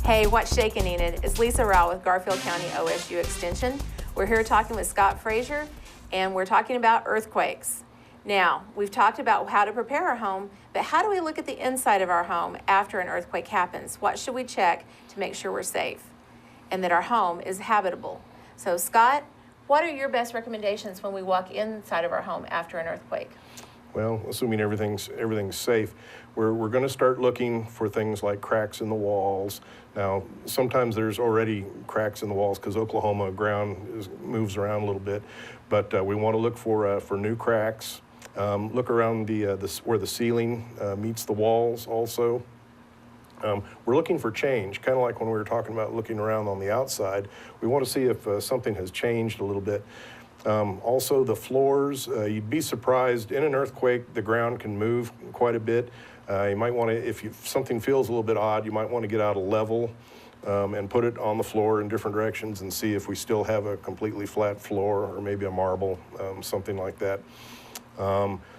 Hey, what's shaking, Enid? It's Lisa Rao with Garfield County OSU Extension. We're here talking with Scott Frazier, and we're talking about earthquakes. Now, we've talked about how to prepare our home, but how do we look at the inside of our home after an earthquake happens? What should we check to make sure we're safe and that our home is habitable? So, Scott, what are your best recommendations when we walk inside of our home after an earthquake? Well, assuming everything's safe, we're going to start looking for things like cracks in the walls. Now, sometimes there's already cracks in the walls because Oklahoma ground moves around a little bit, but we want to look for new cracks. Look around where the ceiling meets the walls also. We're looking for change, kind of like when we were talking about looking around on the outside. We want to see if something has changed a little bit. Also, the floors, you'd be surprised, in an earthquake, the ground can move quite a bit. You might want to, if something feels a little bit odd, you might want to get out a level and put it on the floor in different directions and see if we still have a completely flat floor or maybe a marble, something like that.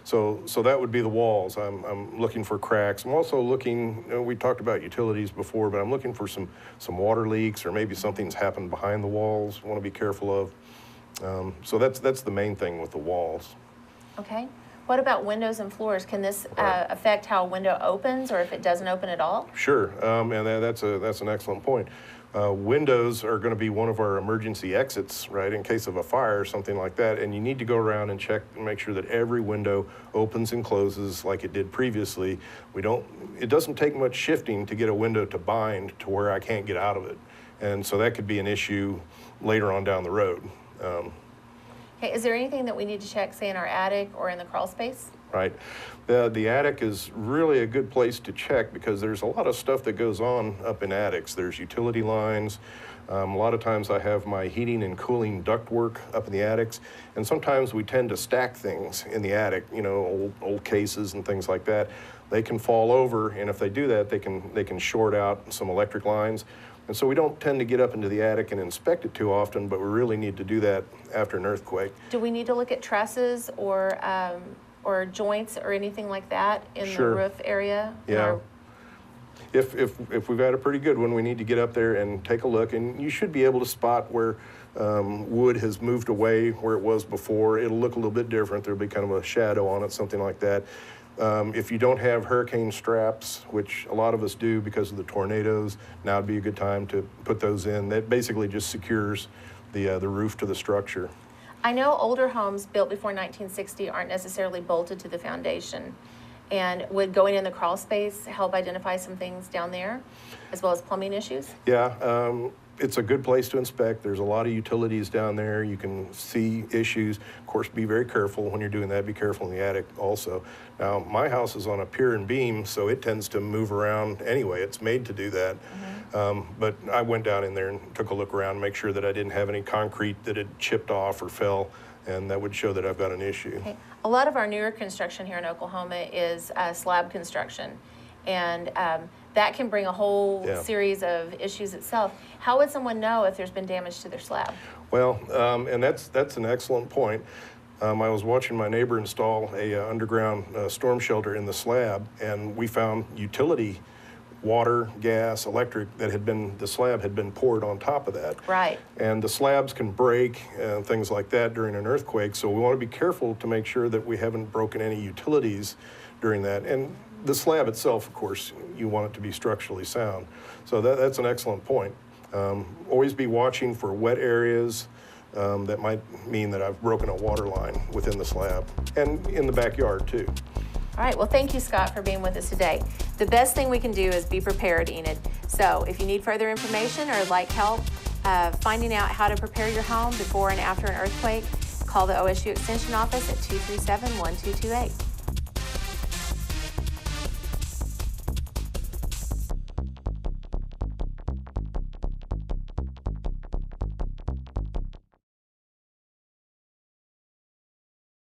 So that would be the walls. I'm looking for cracks. I'm also looking, we talked about utilities before, but I'm looking for some water leaks or maybe something's happened behind the walls. I want to be careful of. So that's the main thing with the walls. Okay. What about windows and floors? Can this affect how a window opens, or if it doesn't open at all? Sure, and that's an excellent point. Windows are going to be one of our emergency exits, right, in case of a fire or something like that, and you need to go around and check and make sure that every window opens and closes like it did previously. It doesn't take much shifting to get a window to bind to where I can't get out of it, and so that could be an issue later on down the road. Okay, is there anything that we need to check, say, in our attic or in the crawl space? Right. The attic is really a good place to check because there's a lot of stuff that goes on up in attics. There's utility lines. A lot of times I have my heating and cooling ductwork up in the attics, and sometimes we tend to stack things in the attic, old cases and things like that. They can fall over, and if they do that, they can short out some electric lines. And so we don't tend to get up into the attic and inspect it too often, but we really need to do that after an earthquake. Do we need to look at trusses or joints or anything like that in Sure. the roof area? Yeah. If we've had a pretty good one, we need to get up there and take a look, and you should be able to spot where wood has moved away where it was before. It'll look a little bit different. There'll be kind of a shadow on it, something like that. If you don't have hurricane straps, which a lot of us do because of the tornadoes, now would be a good time to put those in. That basically just secures the roof to the structure. I know older homes built before 1960 aren't necessarily bolted to the foundation. And would going in the crawl space help identify some things down there, as well as plumbing issues? Yeah. It's a good place to inspect. There's a lot of utilities down there. You can see issues. Of course, be very careful when you're doing that. Be careful in the attic also. Now, my house is on a pier and beam, so it tends to move around anyway. It's made to do that. Mm-hmm. But I went down in there and took a look around, make sure that I didn't have any concrete that had chipped off or fell, and that would show that I've got an issue. Okay. A lot of our newer construction here in Oklahoma is slab construction, and that can bring a whole series of issues itself. How would someone know if there's been damage to their slab? Well, and that's an excellent point. I was watching my neighbor install a underground storm shelter in the slab, and we found utility water, gas, electric the slab had been poured on top of that. Right. And the slabs can break and things like that during an earthquake, so we want to be careful to make sure that we haven't broken any utilities during that. And the slab itself, of course, you want it to be structurally sound. So that's an excellent point. Always be watching for wet areas that might mean that I've broken a water line within the slab, and in the backyard too. All right, well, thank you, Scott, for being with us today. The best thing we can do is be prepared, Enid. So if you need further information or like help finding out how to prepare your home before and after an earthquake, call the OSU Extension office at 237-1228.